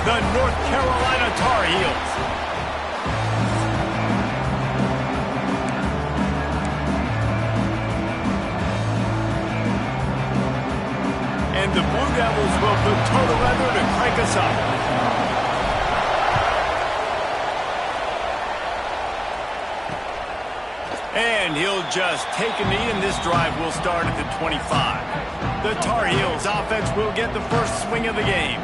the North Carolina Tar Heels. And the Blue Devils will put total weather to crank us up. And he'll just take a knee, and this drive will start at the 25. The Tar Heels offense will get the first swing of the game.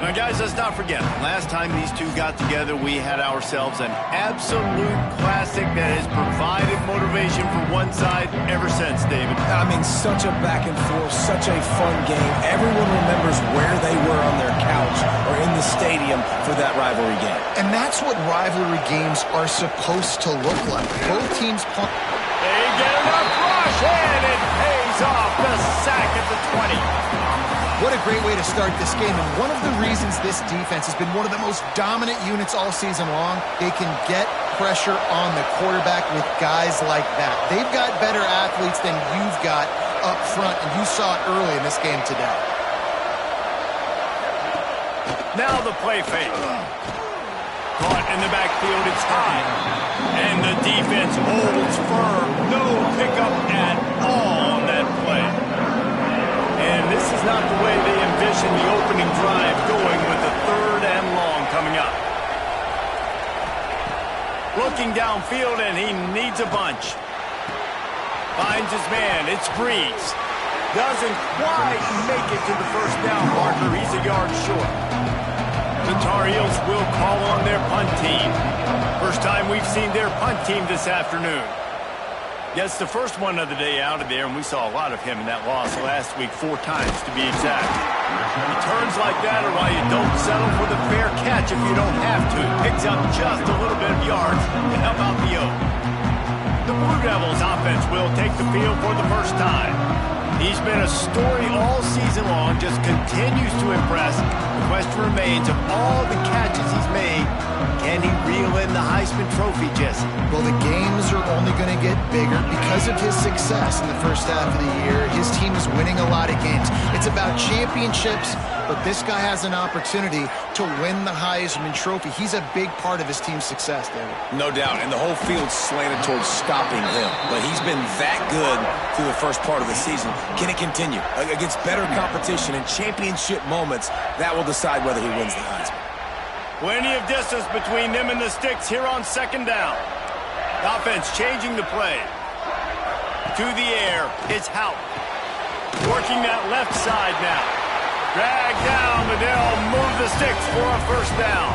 Now, guys, let's not forget, last time these two got together, we had ourselves an absolute classic that has provided motivation for one side ever since, David. I mean, such a back and forth, such a fun game. Everyone remembers where they were on their couch or in the stadium for that rivalry game. And that's what rivalry games are supposed to look like. Both teams punt. They get enough rush, and it pays off. The sack at the 20. What a great way to start this game, and one of the reasons this defense has been one of the most dominant units all season long, they can get pressure on the quarterback with guys like that. They've got better athletes than you've got up front, and you saw it early in this game today. Now the play fake. Caught in the backfield, it's high. And the defense holds firm. No pickup at all on that play. And this is not the way they envisioned the opening drive going with the 3rd and long coming up. Looking downfield, and he needs a bunch. Finds his man. It's Breeze. Doesn't quite make it to the first down marker. He's a yard short. The Tar Heels will call on their punt team. First time we've seen their punt team this afternoon. Gets the first one of the day out of there, and we saw a lot of him in that loss last week, 4 times to be exact. Returns like that are why you don't settle for the fair catch if you don't have to. Picks up just a little bit of yards to help out the O. The Blue Devils offense will take the field for the first time. He's been a story all season long, just continues to impress. The question remains, of all the catches he's made, can he reel in the Heisman Trophy, Jesse? Well, the games are only going to get bigger because of his success in the first half of the year. His team is winning a lot of games. It's about championships, but this guy has an opportunity to win the Heisman Trophy. He's a big part of his team's success, David. No doubt, and the whole field's slanted towards stopping him. But he's been that good through the first part of the season. Can it continue? Against better competition and championship moments, that will decide whether he wins the Heisman. Plenty of distance between them and the sticks here on 2nd down. Offense changing the play. To the air, it's Hout. Working that left side now. Drag down, but they'll move the sticks for a first down.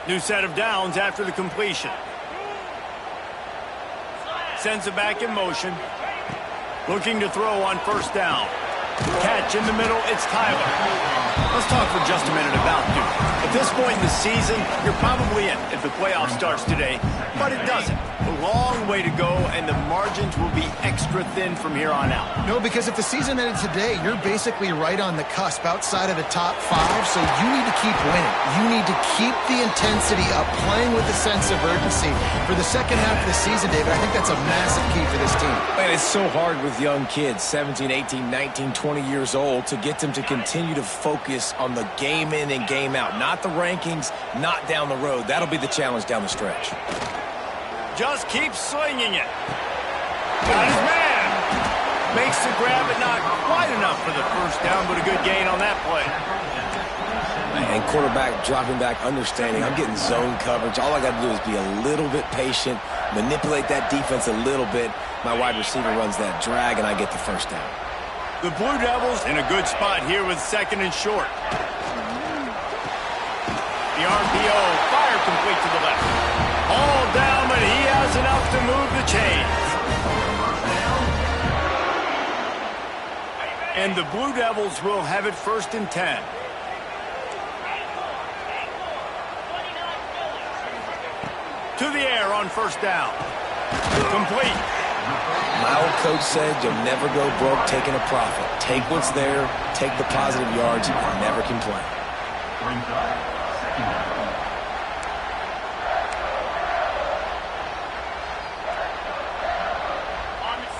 New set of downs after the completion. Sends it back in motion. Looking to throw on first down. Catch in the middle, it's Tyler. Let's talk for just a minute about Duke. At this point in the season, you're probably in if the playoff starts today, but it doesn't. A long way to go, and the margins will be extra thin from here on out. No, because if the season ended today, you're basically right on the cusp outside of the top 5, so you need to keep winning. You need to keep the intensity up, playing with a sense of urgency. For the second half of the season, David, I think that's a massive key for this team. Man, it's so hard with young kids, 17, 18, 19, 20 years old, to get them to continue to focus on the game in and game out, not the rankings, not down the road. That'll be the challenge down the stretch. Just keeps slinging it. Got his man. Makes the grab, but not quite enough for the first down, but a good gain on that play. And quarterback dropping back, understanding I'm getting zone coverage. All I got to do is be a little bit patient, manipulate that defense a little bit. My wide receiver runs that drag, and I get the first down. The Blue Devils in a good spot here with 2nd and short. The RPO, fire complete to the left. All down, but he has enough to move the chains. And the Blue Devils will have it 1st and 10. To the air on first down. Complete. My old coach said you'll never go broke taking a profit. Take what's there, take the positive yards, and never complain.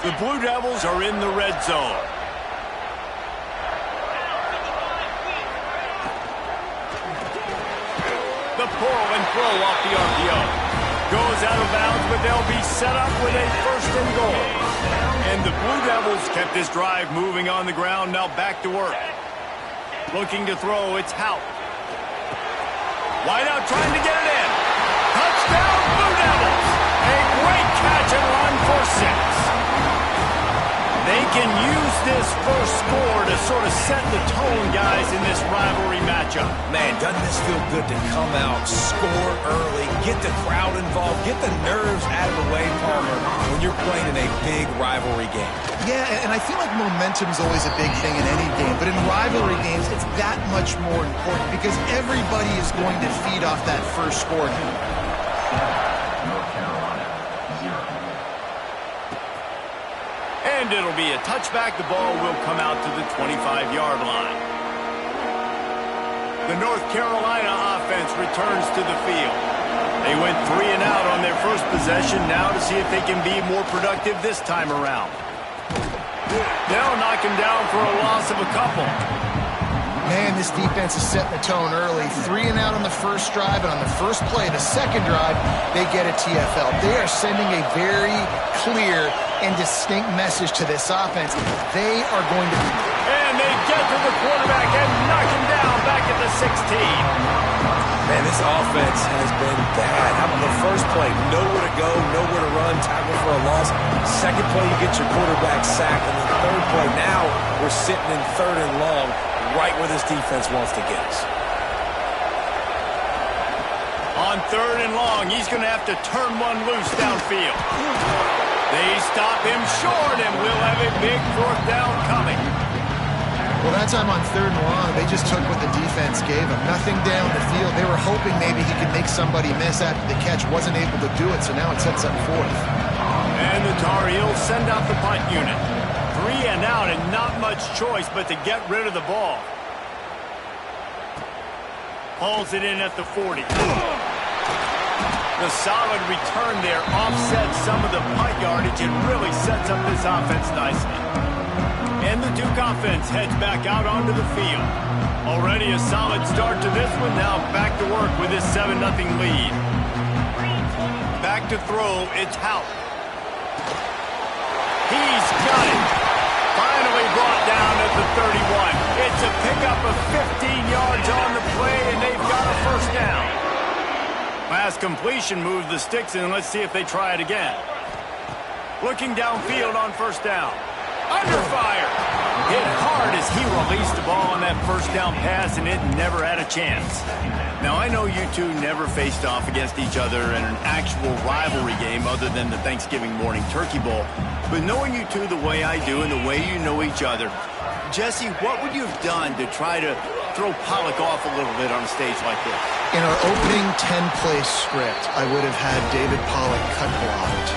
The Blue Devils are in the red zone. The pull and throw off the RPO. Goes out of bounds, but they'll be set up with a first and goal. And the Blue Devils kept this drive moving on the ground, now back to work. Looking to throw, it's Hout. Wide out trying to get it in. Touchdown, Blue Devils! A great catch and run for 6. They can use this first score to sort of set the tone, guys, in this rivalry matchup. Man, doesn't this feel good to come out, score early, get the crowd involved, get the nerves out of the way, Palmer, when you're playing in a big rivalry game? Yeah, and I feel like momentum is always a big thing in any game, but in rivalry games, it's that much more important because everybody is going to feed off that first score now. And it'll be a touchback. The ball will come out to the 25-yard line. The North Carolina offense returns to the field. They went 3 and out on their first possession, now to see if they can be more productive this time around. They'll knock him down for a loss of a couple. Man, this defense is setting the tone early. 3 and out on the first drive, and on the first play, the second drive, they get a TFL. They are sending a very clear and distinct message to this offense. They are going to be... And they get to the quarterback and knock him down back at the 16. Man, this offense has been bad. How about the first play? Nowhere to go, nowhere to run, tackle for a loss. Second play, you get your quarterback sacked. And the third play, now we're sitting in 3rd and long, right where this defense wants to get us. On 3rd and long, he's going to have to turn one loose downfield. They stop him short, and we'll have a big 4th down coming. Well, that time on 3rd and long, they just took what the defense gave them. Nothing down the field. They were hoping maybe he could make somebody miss after the catch. Wasn't able to do it, so now it sets up 4th. And the Tar Heels send out the punt unit. 3 and out, and not much choice but to get rid of the ball. Hauls it in at the 40. The solid return there offsets some of the punt yardage and really sets up this offense nicely. And the Duke offense heads back out onto the field. Already a solid start to this one. Now back to work with this 7-0 lead. Back to throw, it's Hout. He's got it. Finally brought down at the 31. It's a pickup of 15 yards on the play, and they've got a first down. Pass completion moves the sticks, and let's see if they try it again. Looking downfield on first down. Under fire. Hit hard as he released the ball on that first down pass, and it never had a chance. Now, I know you two never faced off against each other in an actual rivalry game other than the Thanksgiving morning Turkey Bowl. But knowing you two the way I do and the way you know each other, Jesse, what would you have done to try to throw Pollock off a little bit on a stage like this? In our opening 10-play script, I would have had David Pollock cut blocked,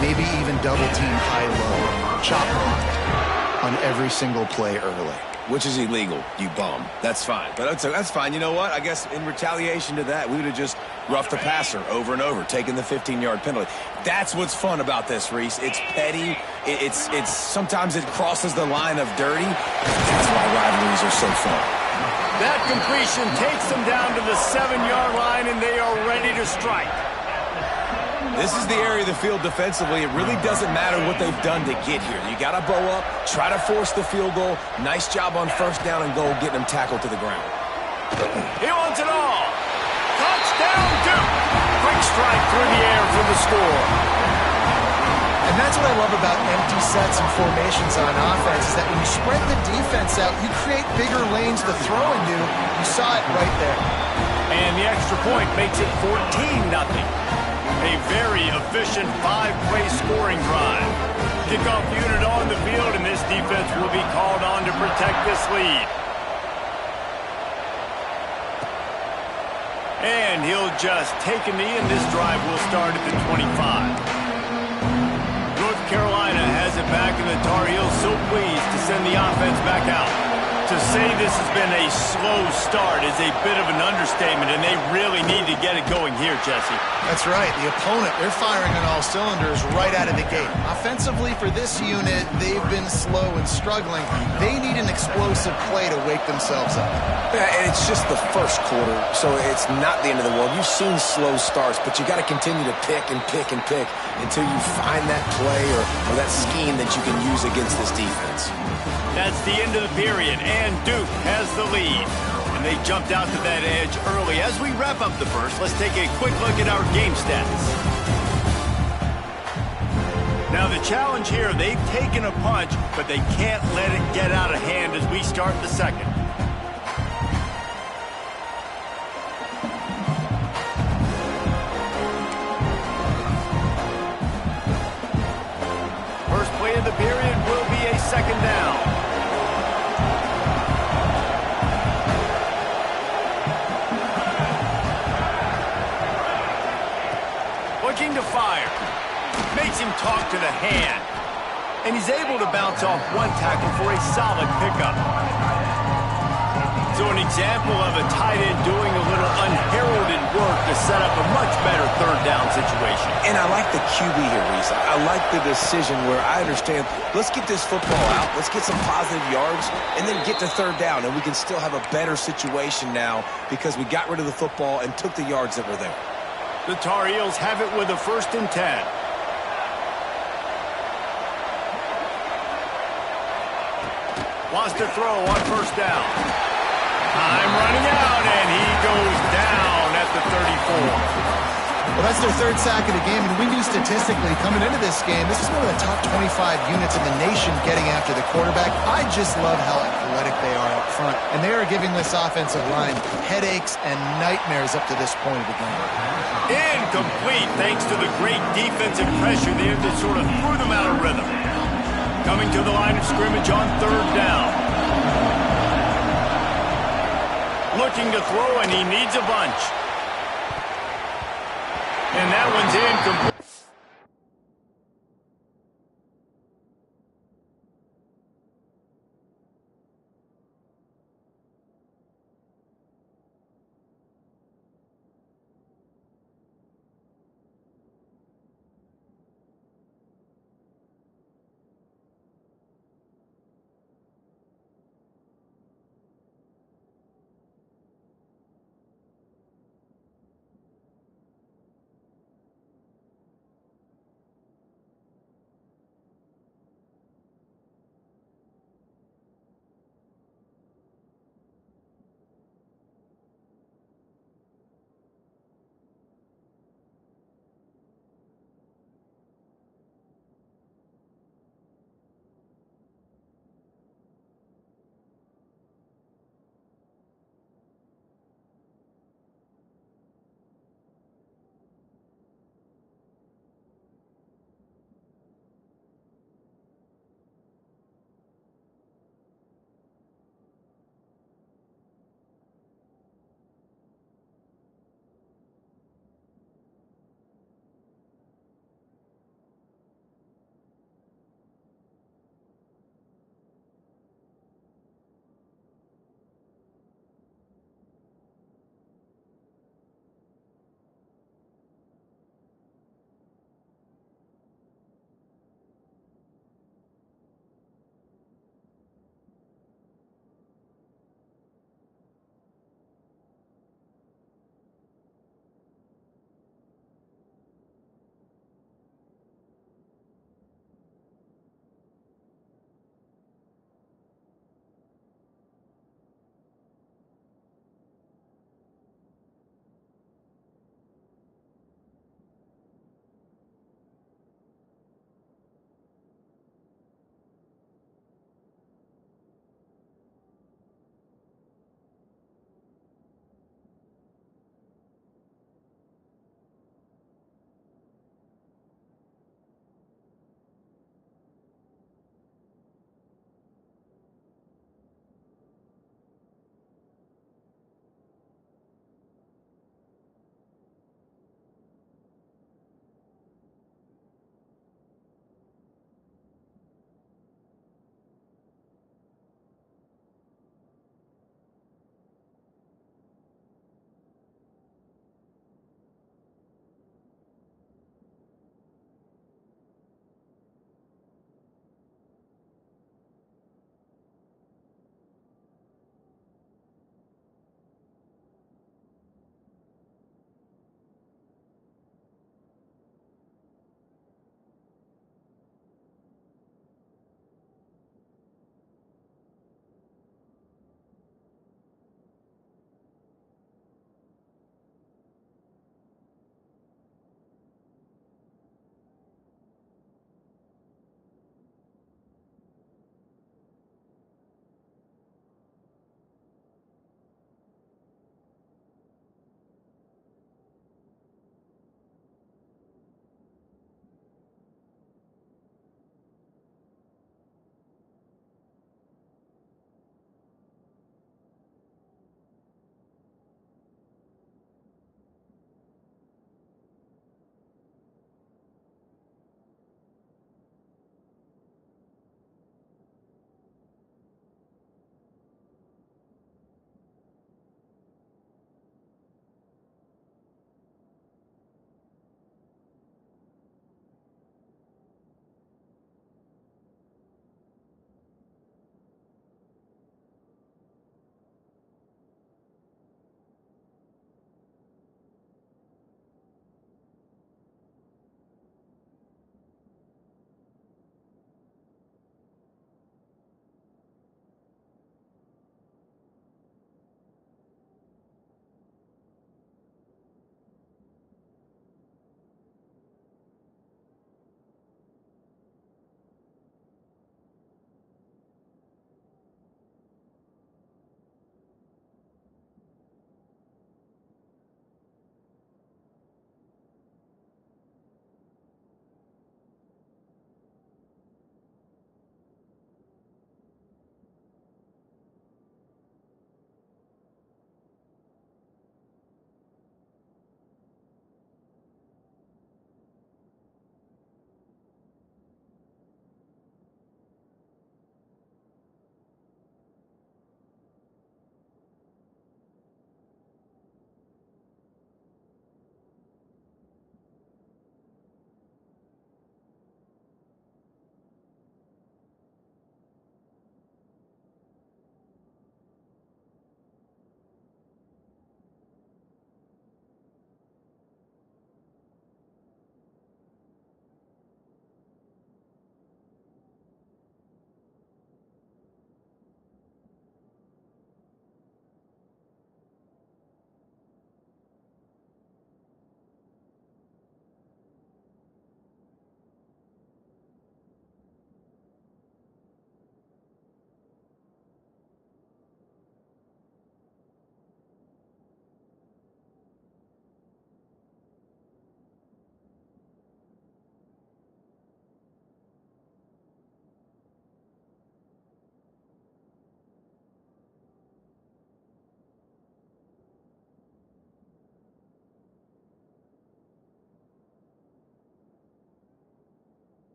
maybe even double-team high-low, chop blocked on every single play early. Which is illegal, you bum. That's fine. But that's fine. You know what? I guess in retaliation to that, we would have just roughed the passer over and over, taking the 15-yard penalty. That's what's fun about this, Reese. It's petty. It's sometimes it crosses the line of dirty. That's why rivalries are so fun. That completion takes them down to the 7-yard line, and they are ready to strike. This is the area of the field defensively. It really doesn't matter what they've done to get here. You got to bow up, try to force the field goal. Nice job on first down and goal, getting them tackled to the ground. He wants it all. Touchdown, Duke. Quick strike through the air for the score. And that's what I love about empty sets and formations on offense, is that when you spread the defense out, you create bigger lanes to throw into. You saw it right there. And the extra point makes it 14-0. A very efficient 5-play scoring drive. Kickoff unit on the field, and this defense will be called on to protect this lead. And he'll just take a knee, and this drive will start at the 25. North Carolina has it back, and the Tar Heels so pleased to send the offense back out. To say this has been a slow start is a bit of an understatement, and they really need to get it going here, Jesse. That's right. The opponent, they're firing on all cylinders right out of the gate. Offensively, for this unit, they've been slow and struggling. They need an explosive play to wake themselves up. Yeah, and it's just the first quarter, so it's not the end of the world. You've seen slow starts, but you got to continue to pick and pick and pick until you find that play or that scheme that you can use against this defense. That's the end of the period, and Duke has the lead. And they jumped out to that edge early. As we wrap up the first, let's take a quick look at our game stats. Now the challenge here, they've taken a punch, but they can't let it get out of hand as we start the second. First play of the period will be a second down. Looking to fire. Makes him talk to the hand. And he's able to bounce off one tackle for a solid pickup. So an example of a tight end doing a little unheralded work to set up a much better third down situation. And I like the QB here, Reese. I like the decision where I understand, let's get this football out, let's get some positive yards, and then get to third down, and we can still have a better situation now because we got rid of the football and took the yards that were there. The Tar Heels have it with a 1st and 10. Wants to throw on 1st down. Time running out, and he goes down at the 34. Well, that's their 3rd sack of the game, and we knew statistically coming into this game, this is one of the top 25 units in the nation getting after the quarterback. I just love how athletic they are up front, and they are giving this offensive line headaches and nightmares up to this point of the game. Incomplete, thanks to the great defensive pressure there that sort of threw them out of rhythm. Coming to the line of scrimmage on 3rd down. Looking to throw, and he needs a bunch. And that one's incomplete.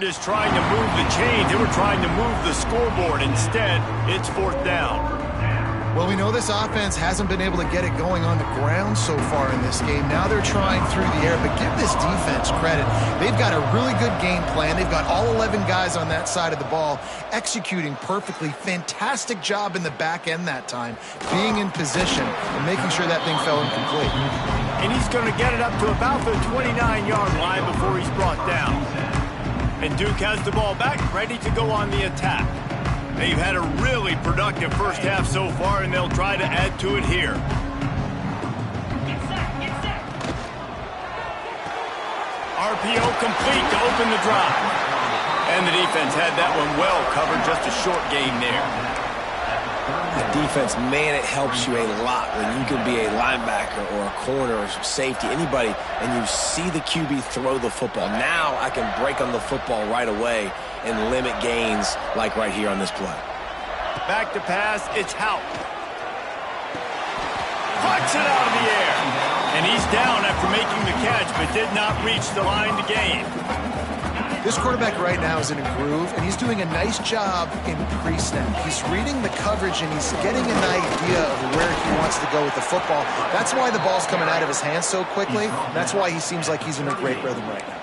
weren't just trying to move the chain. They were trying to move the scoreboard. Instead, it's fourth down. Well, we know this offense hasn't been able to get it going on the ground so far in this game. Now they're trying through the air, but give this defense credit. They've got a really good game plan. They've got all 11 guys on that side of the ball executing perfectly. Fantastic job in the back end that time, being in position and making sure that thing fell incomplete. And he's going to get it up to about the 29-yard line before he's brought down. And Duke has the ball back, ready to go on the attack. They've had a really productive first half so far, and they'll try to add to it here. RPO complete to open the drive. And the defense had that one well covered, just a short gain there. The defense, man, it helps you a lot when you can be a linebacker or a corner or safety, anybody, and you see the QB throw the football. Now I can break on the football right away and limit gains like right here on this play. Back to pass, it's Hout. Plucks it out of the air. And he's down after making the catch, but did not reach the line to gain. This quarterback right now is in a groove, and he's doing a nice job in pre-snap. He's reading the coverage, and he's getting an idea of where he wants to go with the football. That's why the ball's coming out of his hands so quickly. That's why he seems like he's in a great rhythm right now.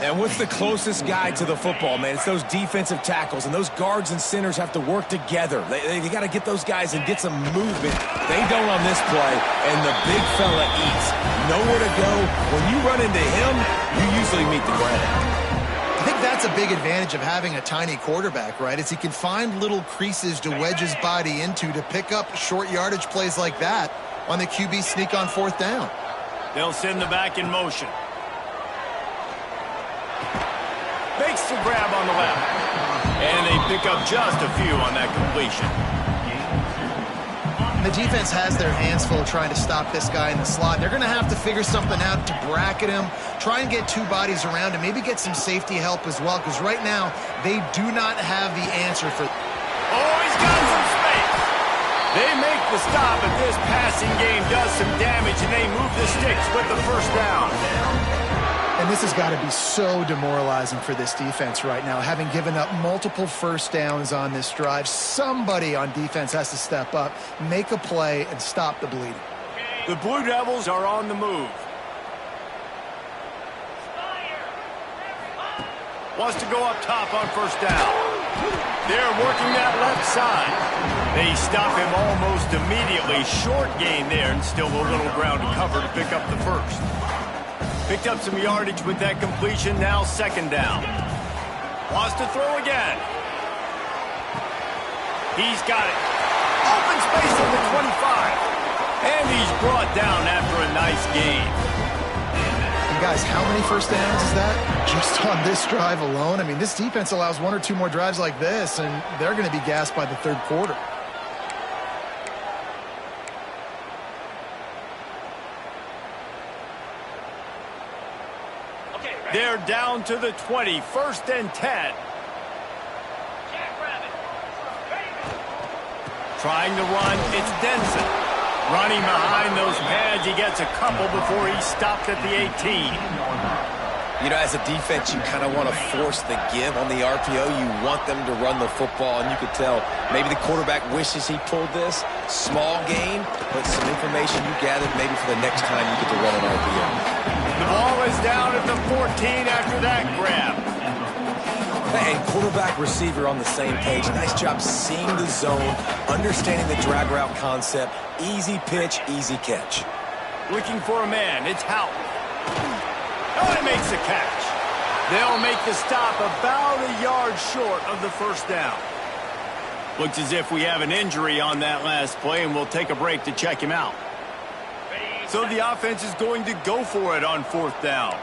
And what's the closest guy to the football, man? It's those defensive tackles, and those guards and centers have to work together. They got to get those guys and get some movement. They don't on this play, and the big fella eats. Nowhere to go. When you run into him, you usually meet the ground. I think that's a big advantage of having a tiny quarterback, right? Is he can find little creases to wedge his body into to pick up short yardage plays like that on the QB sneak on fourth down. They'll send the back in motion. Makes the grab on the left. And they pick up just a few on that completion. The defense has their hands full trying to stop this guy in the slot. They're going to have to figure something out to bracket him, try and get two bodies around him, maybe get some safety help as well, because right now they do not have the answer for... Oh, he's got some space. They make the stop, but this passing game does some damage, and they move the sticks with the first down. And this has got to be so demoralizing for this defense right now, having given up multiple first downs on this drive. Somebody on defense has to step up, make a play, and stop the bleeding. The Blue Devils are on the move. Wants to go up top on first down. They're working that left side. They stop him almost immediately. Short gain there, and still a little ground to cover to pick up the first. Picked up some yardage with that completion, now second down. Wants to throw again. He's got it. Open space on the 25. And he's brought down after a nice gain. And guys, how many first downs is that? Just on this drive alone? I mean, this defense allows one or two more drives like this, and they're going to be gassed by the third quarter. They're down to the 20, first and 10. Trying to run, it's Denson. Running behind those pads, he gets a couple before he stopped at the 18. You know, as a defense, you kind of want to force the give on the RPO. You want them to run the football, and you could tell maybe the quarterback wishes he pulled this. Small gain, but some information you gathered maybe for the next time you get to run an RPO. The ball is down at the 14 after that grab. And quarterback, receiver on the same page. Nice job seeing the zone, understanding the drag route concept. Easy pitch, easy catch. Looking for a man. It's Hout. Oh, he makes the catch. They'll make the stop about a yard short of the first down. Looks as if we have an injury on that last play, and we'll take a break to check him out. So the offense is going to go for it on fourth down.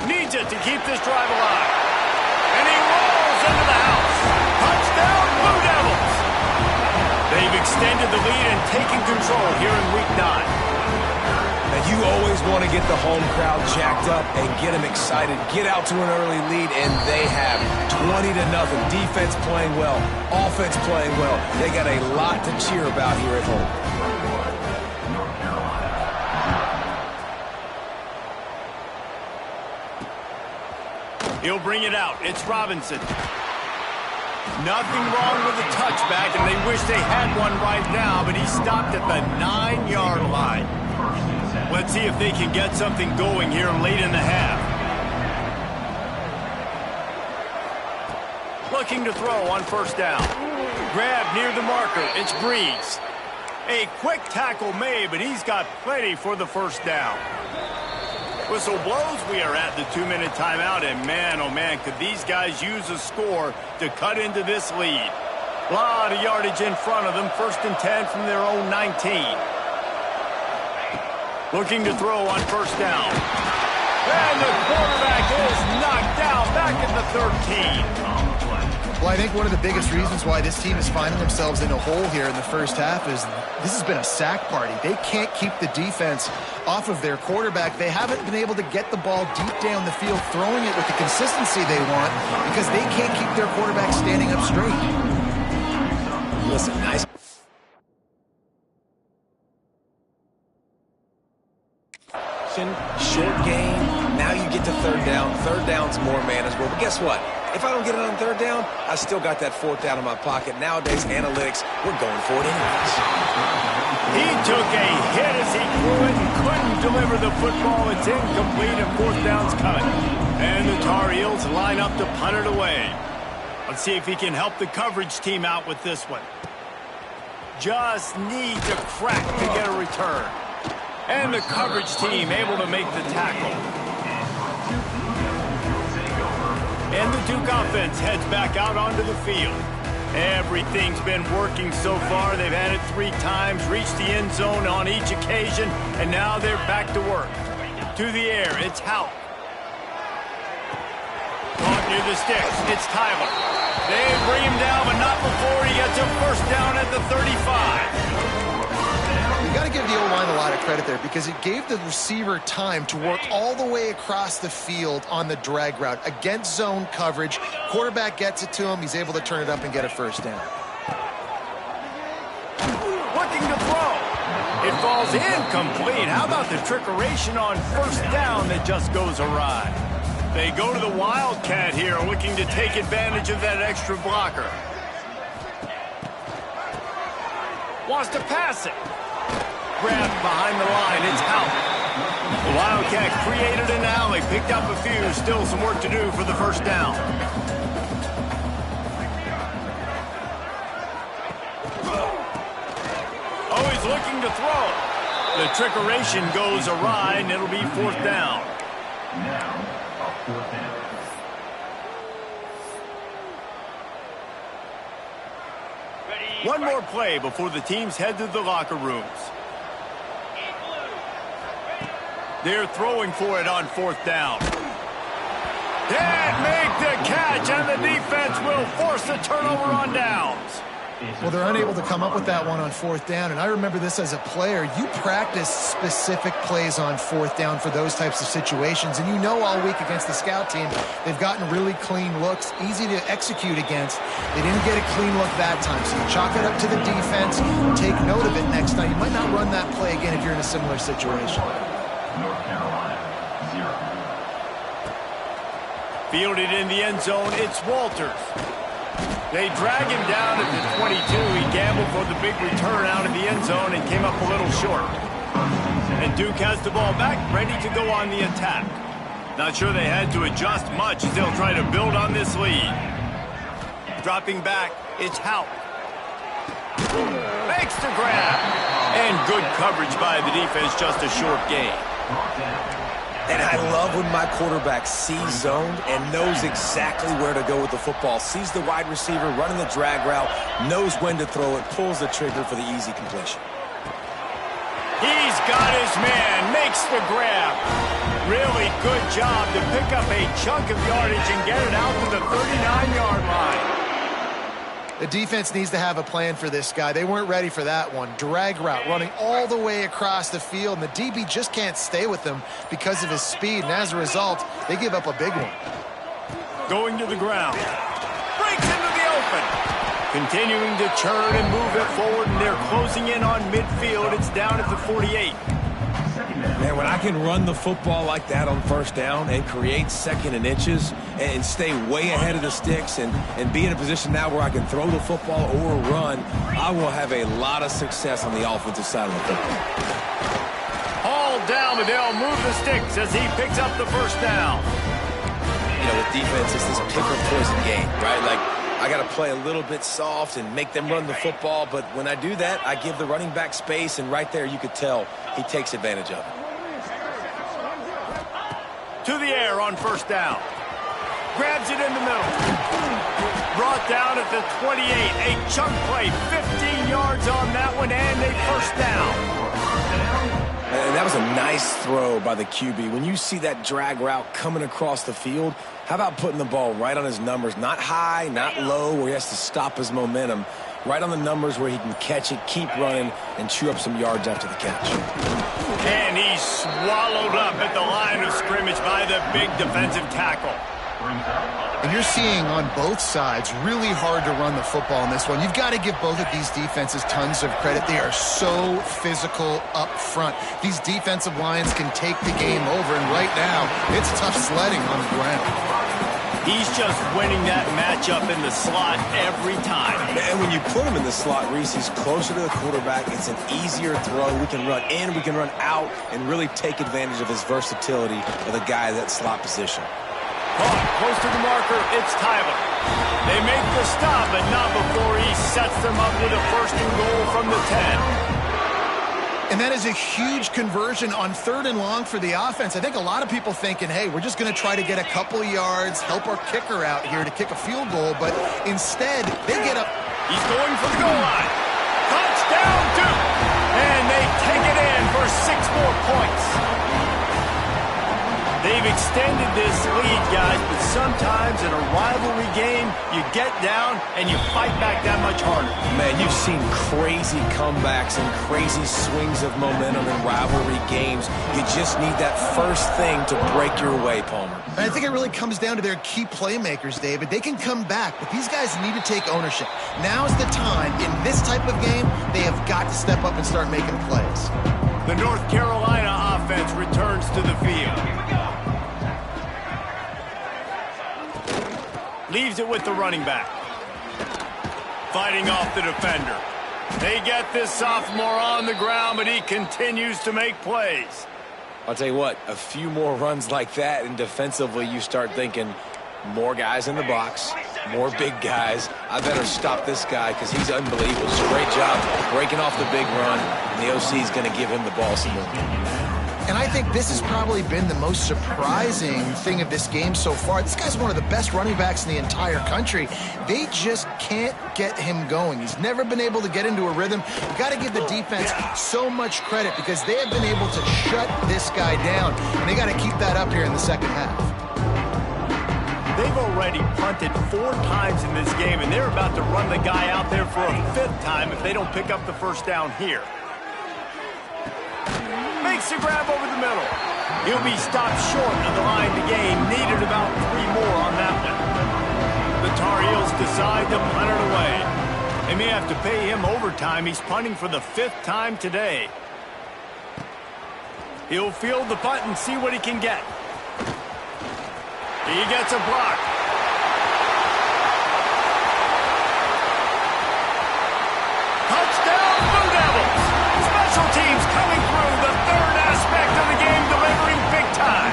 Needs it to keep this drive alive. And he rolls into the house. Touchdown, Blue Devils. They've extended the lead and taken control here in Week 9. And you always want to get the home crowd jacked up and get them excited. Get out to an early lead, and they have 20-0. Defense playing well, offense playing well. They got a lot to cheer about here at home. He'll bring it out. It's Robinson. Nothing wrong with the touchback, and they wish they had one right now, but he stopped at the 9-yard line. Let's see if they can get something going here late in the half. Looking to throw on first down. Grab near the marker. It's Breeze. A quick tackle made, but he's got plenty for the first down. Whistle blows. We are at the 2-minute timeout, and man, oh man, could these guys use a score to cut into this lead. A lot of yardage in front of them. 1st and 10 from their own 19. Looking to throw on first down. And the quarterback is knocked down back at the 13. Well, I think one of the biggest reasons why this team is finding themselves in a hole here in the first half is this has been a sack party. They can't keep the defense off of their quarterback. They haven't been able to get the ball deep down the field, throwing it with the consistency they want because they can't keep their quarterback standing up straight. Listen, nice. Short game. Now you get to third down. Third down's more manageable. But guess what? If I don't get it on third down, I still got that fourth down in my pocket. Nowadays, analytics, we're going for it anyways. He took a hit as he threw it and couldn't deliver the football. It's incomplete and fourth down's coming. And the Tar Heels line up to punt it away. Let's see if he can help the coverage team out with this one. Just needs a crack to get a return. And the coverage team able to make the tackle. And the Duke offense heads back out onto the field. Everything's been working so far. They've had it 3 times, reached the end zone on each occasion, and now they're back to work. To the air, it's Hout. Caught near the sticks, it's Tyler. They bring him down, but not before he gets a first down at the 35. You got to give the O-line a lot of credit there because it gave the receiver time to work all the way across the field on the drag route against zone coverage. Quarterback gets it to him. He's able to turn it up and get a first down. Looking to throw. It falls incomplete. How about the trickeration on first down that just goes awry? They go to the Wildcat here, looking to take advantage of that extra blocker. Wants to pass it. Grabbed behind the line, it's Hout. The Wildcat created an alley, picked up a few, still some work to do for the first down. Oh, he's looking to throw. The trickeration goes awry, and it'll be fourth down. One more play before the teams head to the locker rooms. They're throwing for it on fourth down. Can't make the catch, and the defense will force the turnover on downs. Well, they're unable to come up with that one on fourth down, and I remember this as a player. You practice specific plays on fourth down for those types of situations, and you know all week against the scout team, they've gotten really clean looks, easy to execute against. They didn't get a clean look that time, so you chalk it up to the defense, take note of it next time. You might not run that play again if you're in a similar situation. North Carolina, 0. Fielded in the end zone, it's Walters. They drag him down at the 22. He gambled for the big return out of the end zone and came up a little short. And Duke has the ball back, ready to go on the attack. Not sure they had to adjust much as they'll try to build on this lead. Dropping back, it's Hout. Makes the grab. And good coverage by the defense, just a short gain. And I love when my quarterback sees zoned and knows exactly where to go with the football. Sees the wide receiver running the drag route, knows when to throw it, pulls the trigger for the easy completion. He's got his man, makes the grab. Really good job to pick up a chunk of yardage and get it out to the 39-yard line. The defense needs to have a plan for this guy. They weren't ready for that one. Drag route running all the way across the field, and the DB just can't stay with him because of his speed, and as a result, they give up a big one. Going to the ground. Breaks into the open. Continuing to churn and move it forward, and they're closing in on midfield. It's down at the 48. Man, when I can run the football like that on first down and create second and inches and stay way ahead of the sticks and be in a position now where I can throw the football or run, I will have a lot of success on the offensive side of the football. Hauled down, but they'll move the sticks as he picks up the first down. You know, with defense, it's this pick or poison game, right? Like, I got to play a little bit soft and make them run the football, but when I do that, I give the running back space, and right there you could tell he takes advantage of it. To the air on first down. Grabs it in the middle. Brought down at the 28. A chunk play, 15 yards on that one, and a first down. And that was a nice throw by the QB. When you see that drag route coming across the field, how about putting the ball right on his numbers? Not high, not low, where he has to stop his momentum. Right on the numbers where he can catch it, keep running, and chew up some yards after the catch. And he's swallowed up at the line of scrimmage by the big defensive tackle. And you're seeing on both sides really hard to run the football in this one. You've got to give both of these defenses tons of credit. They are so physical up front. These defensive lines can take the game over, and right now, it's tough sledding on the ground. He's just winning that matchup in the slot every time. And when you put him in the slot, Reese, he's closer to the quarterback. It's an easier throw. We can run in, we can run out, and really take advantage of his versatility of the guy in that slot position. Caught close to the marker, it's Tyler. They make the stop, but not before he sets them up with a first and goal from the 10. And that is a huge conversion on third and long for the offense. I think a lot of people thinking, hey, we're just going to try to get a couple yards, help our kicker out here to kick a field goal, but instead, they get up. He's going for the goal line. Touchdown, Duke! And they take it in for 6 more points. They've extended this lead, guys, but sometimes in a rivalry game, you get down and you fight back that much harder. Man, you've seen crazy comebacks and crazy swings of momentum in rivalry games. You just need that first thing to break your way, Palmer. And I think it really comes down to their key playmakers, David. They can come back, but these guys need to take ownership. Now's the time. In this type of game, they have got to step up and start making plays. The North Carolina offense returns to the field. Leaves it with the running back. Fighting off the defender. They get this sophomore on the ground, but he continues to make plays. I'll tell you what, a few more runs like that, and defensively you start thinking, more guys in the box, more big guys. I better stop this guy because he's unbelievable. It's a great job breaking off the big run, and the OC is going to give him the ball some more. And I think this has probably been the most surprising thing of this game so far. This guy's one of the best running backs in the entire country. They just can't get him going. He's never been able to get into a rhythm. You've got to give the defense so much credit because they have been able to shut this guy down. And they got to keep that up here in the second half. They've already punted 4 times in this game, and they're about to run the guy out there for a 5th time if they don't pick up the first down here. Makes a grab over the middle. He'll be stopped short of the line of the game. Needed about 3 more on that one. The Tar Heels decide to punt it away. They may have to pay him overtime. He's punting for the 5th time today. He'll field the punt and see what he can get. He gets a block. Touchdown, Blue Devils! Special teams coming through, the 3rd aspect of the game, delivering big time.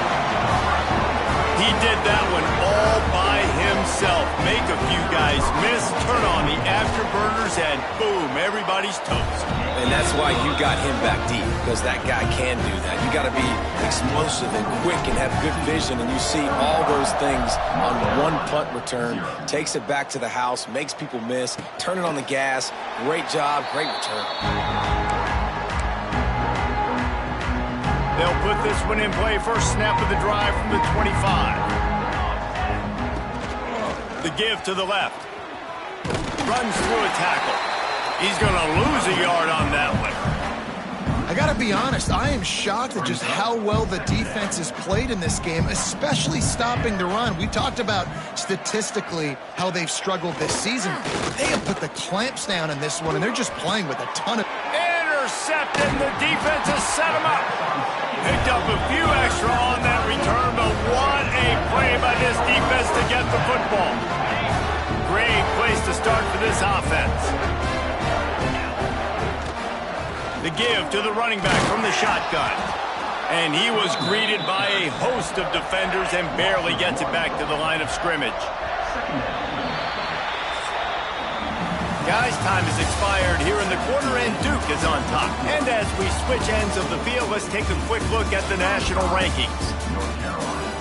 He did that one all by himself. Make a few guys miss, turn on the afterburners, and boom, everybody's toast. And that's why you got him back deep, because that guy can do that. You got to be explosive and quick and have good vision, and you see all those things on one punt return. Takes it back to the house, makes people miss, turn it on the gas. Great job, great return. They'll put this one in play. First snap of the drive from the 25. The give to the left. Runs through a tackle. He's going to lose a yard on that one. I got to be honest, I am shocked at just how well the defense has played in this game, especially stopping the run. We talked about statistically how they've struggled this season. They have put the clamps down in this one, and they're just playing with a ton of... Intercepted. The defense has set him up. Picked up a few extra on that return, but what a play by this defense to get the football. Great place to start for this offense. The give to the running back from the shotgun. And he was greeted by a host of defenders and barely gets it back to the line of scrimmage. Guys, time has expired here in the quarter, and Duke is on top. And as we switch ends of the field, let's take a quick look at the national rankings. North Carolina,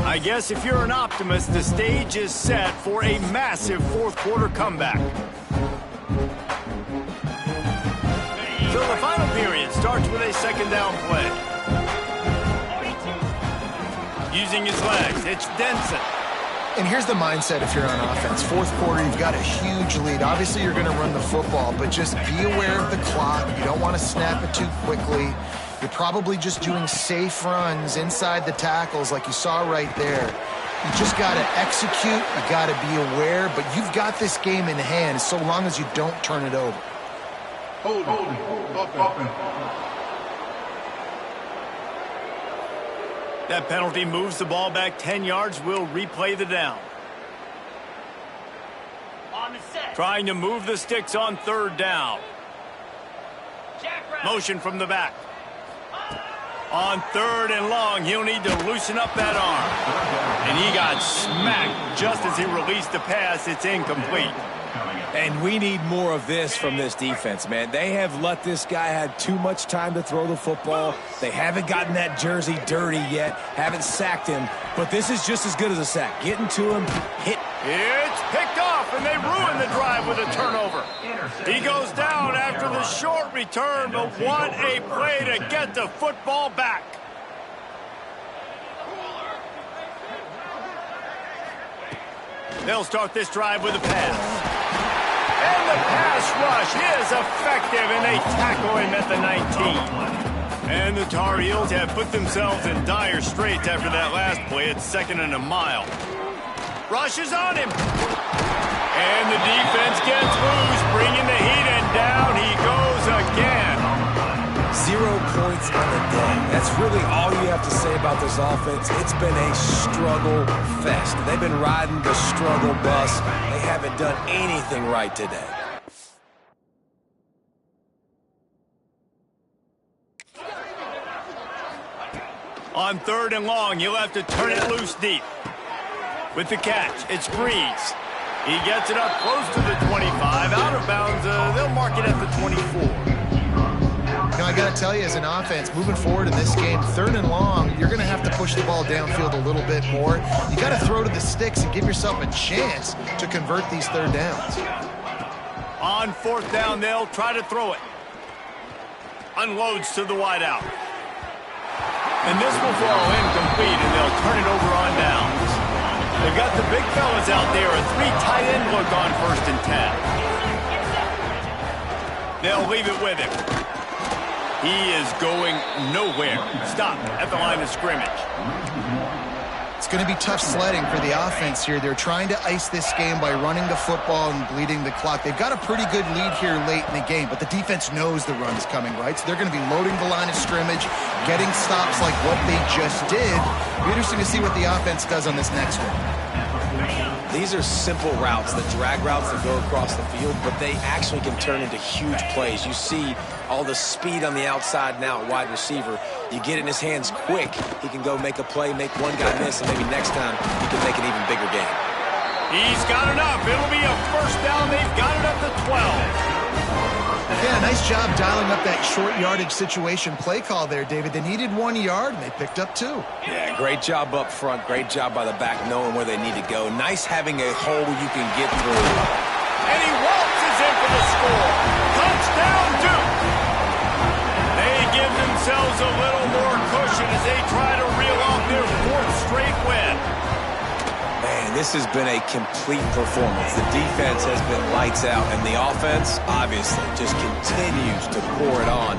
0. I guess if you're an optimist, the stage is set for a massive fourth quarter comeback. So the final period starts with a second down play. Using his legs, it's Denson. And here's the mindset if you're on offense. Fourth quarter, you've got a huge lead. Obviously, you're going to run the football, but just be aware of the clock. You don't want to snap it too quickly. You're probably just doing safe runs inside the tackles like you saw right there. You just got to execute. You got to be aware, but you've got this game in hand so long as you don't turn it over. Holding. That penalty moves the ball back 10 yards. We'll replay the down. On the set. Trying to move the sticks on third down. Motion from the back. On third and long, he'll need to loosen up that arm. And he got smacked just as he released the pass. It's incomplete. And we need more of this from this defense, man. They have let this guy have too much time to throw the football. They haven't gotten that jersey dirty yet, haven't sacked him, but this is just as good as a sack. Getting to him, hit. It's picked off, and they ruin the drive with a turnover. He goes down after the short return, but what a play to get the football back. They'll start this drive with a pass. And the pass rush is effective, and they tackle him at the 19. And the Tar Heels have put themselves in dire straits after that last play. It's 2nd and a mile. Rushes on him. And the defense gets loose, bringing the heat, and down he goes again. 0 points on the day. That's really all you have to say about this offense. It's been a struggle fest. They've been riding the struggle bus. They haven't done anything right today. On third and long, you'll have to turn it loose deep. With the catch, it's Breeze. He gets it up close to the 25. Out of bounds, they'll mark it at the 24. Now, I got to tell you, as an offense, moving forward in this game, third and long, you're going to have to push the ball downfield a little bit more. You got to throw to the sticks and give yourself a chance to convert these third downs. On fourth down, they'll try to throw it. Unloads to the wideout. And this will fall incomplete, and they'll turn it over on downs. They've got the big fellas out there, a 3 tight end look on 1st and 10. They'll leave it with him. He is going nowhere. Stop at the line of scrimmage. It's going to be tough sledding for the offense here. They're trying to ice this game by running the football and bleeding the clock. They've got a pretty good lead here late in the game, but the defense knows the run's coming, right? So they're going to be loading the line of scrimmage, getting stops like what they just did. It'll be interesting to see what the offense does on this next one. These are simple routes, the drag routes that go across the field, but they actually can turn into huge plays. You see all the speed on the outside now at wide receiver. You get it in his hands quick, he can go make a play, make one guy miss, and maybe next time he can make an even bigger game. He's got enough. It'll be a first down. They've got it up to 12. Yeah, nice job dialing up that short yardage situation play call there, David. They needed 1 yard, and they picked up 2. Yeah, great job up front. Great job by the back knowing where they need to go. Nice having a hole you can get through. And he waltzes in for the score. Touchdown, Duke. They give themselves a little more cushion as they try to reel off their 4th straight win. Man, this has been a complete performance. The defense has been lights out, and the offense, obviously, just continues to pour it on.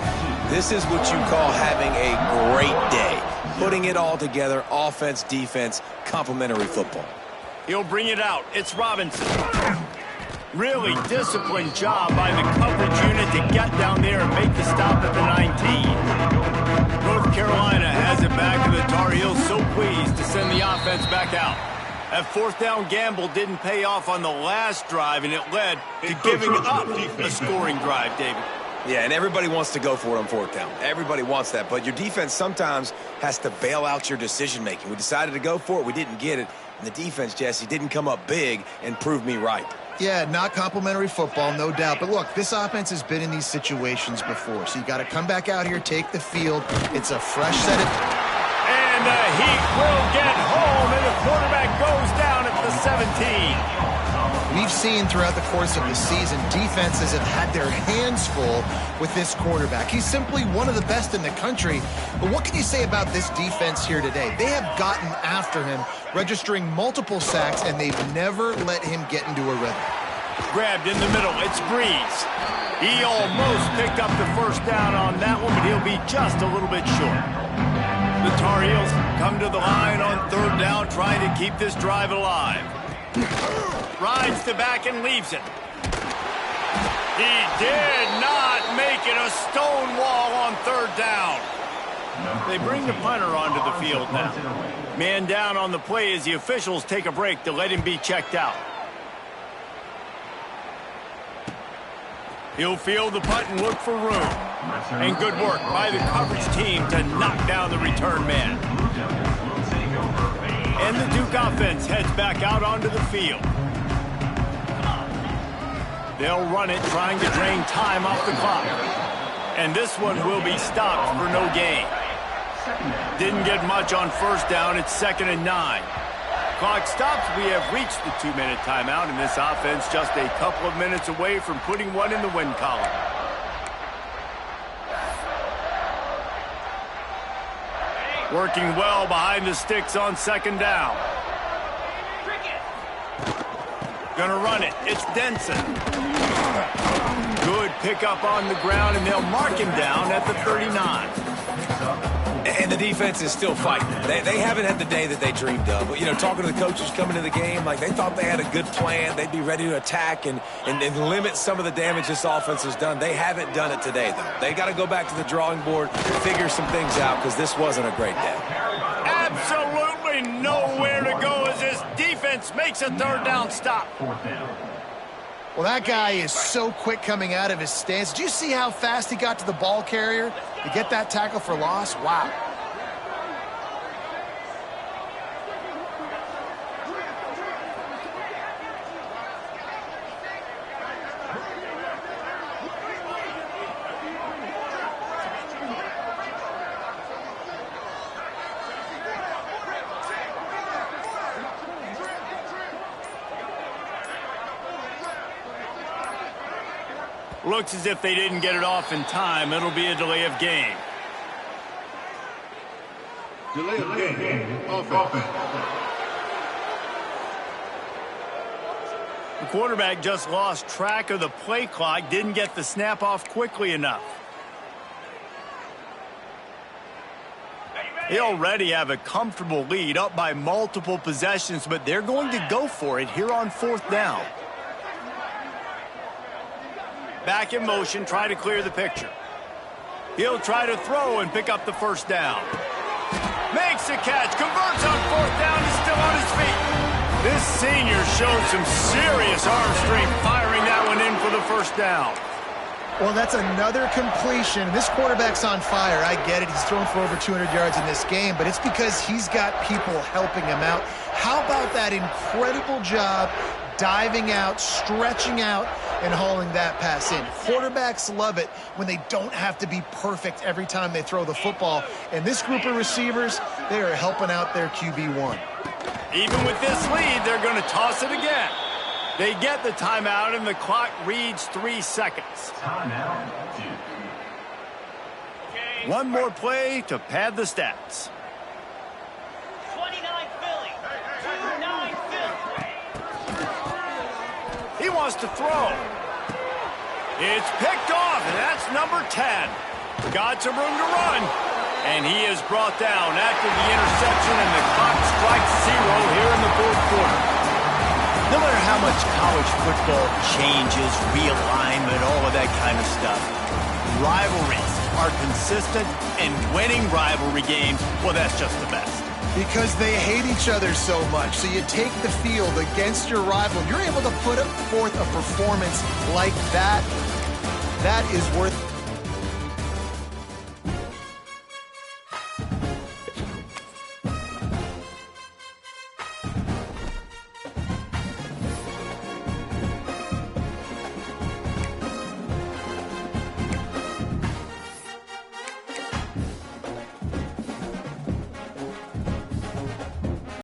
This is what you call having a great day. Putting it all together, offense, defense, complementary football. He'll bring it out. It's Robinson. Really disciplined job by the coverage unit to get down there and make the stop at the 19. North Carolina has it back, and the Tar Heels so pleased to send the offense back out. That fourth down gamble didn't pay off on the last drive, and it led to giving up a scoring drive, David. Yeah, and everybody wants to go for it on fourth down. Everybody wants that, but your defense sometimes has to bail out your decision-making. We decided to go for it. We didn't get it. And the defense, Jesse, didn't come up big and prove me right. Yeah, not complimentary football, no doubt. But look, this offense has been in these situations before, so you got to come back out here, take the field. It's a fresh set of... And the Heat will get home, and the quarterback goes down at the 17. We've seen throughout the course of the season, defenses have had their hands full with this quarterback. He's simply one of the best in the country. But what can you say about this defense here today? They have gotten after him, registering multiple sacks, and they've never let him get into a rhythm. Grabbed in the middle, it's Breeze. He almost picked up the first down on that one, but he'll be just a little bit short. The Tar Heels come to the line on third down, trying to keep this drive alive. Rides the back and leaves it. He did not make it a stone wall on third down. They bring the punter onto the field now. Man down on the play as the officials take a break to let him be checked out. He'll field the punt and look for room. And good work by the coverage team to knock down the return man. And the Duke offense heads back out onto the field. They'll run it, trying to drain time off the clock. And this one will be stopped for no gain. Didn't get much on first down. It's 2nd and 9. Clock stops. We have reached the 2-minute timeout, and this offense just a couple of minutes away from putting one in the win column. Working well behind the sticks on 2nd down. Gonna run it. It's Denson. Good pickup on the ground, and they'll mark him down at the 39. And the defense is still fighting. They haven't had the day that they dreamed of. But, you know, talking to the coaches coming to the game, like they thought they had a good plan. They'd be ready to attack and limit some of the damage this offense has done. They haven't done it today, though. They got to go back to the drawing board, figure some things out, because this wasn't a great day. Absolutely nowhere to go as this defense makes a third down stop. Well, that guy is so quick coming out of his stance. Did you see how fast he got to the ball carrier to get that tackle for loss? Wow. Looks as if they didn't get it off in time. It'll be a delay of game. Delay of game. Offense. The quarterback just lost track of the play clock, didn't get the snap off quickly enough. They already have a comfortable lead, up by multiple possessions, but they're going to go for it here on 4th down. Back in motion, try to clear the picture. He'll try to throw and pick up the first down. Makes a catch, converts on 4th down, he's still on his feet. This senior showed some serious arm strength firing that one in for the first down. Well, that's another completion. This quarterback's on fire. I get it. He's thrown for over 200 yards in this game, but it's because he's got people helping him out. How about that incredible job diving out, stretching out, and hauling that pass in? Quarterbacks love it when they don't have to be perfect every time they throw the football. And this group of receivers, they are helping out their QB1. Even with this lead, they're going to toss it again. They get the timeout, and the clock reads 3 seconds. One more play to pad the stats. 29 Philly. 29 Philly. He wants to throw. It's picked off, and that's number 10. Got some room to run. And he is brought down after the interception, and the clock strikes 0 here in the 4th quarter. No matter how much college football changes, realignment, all of that kind of stuff, rivalries are consistent, and winning rivalry games, well, that's just the best. Because they hate each other so much. So you take the field against your rival. You're able to put forth a performance like that. That is worth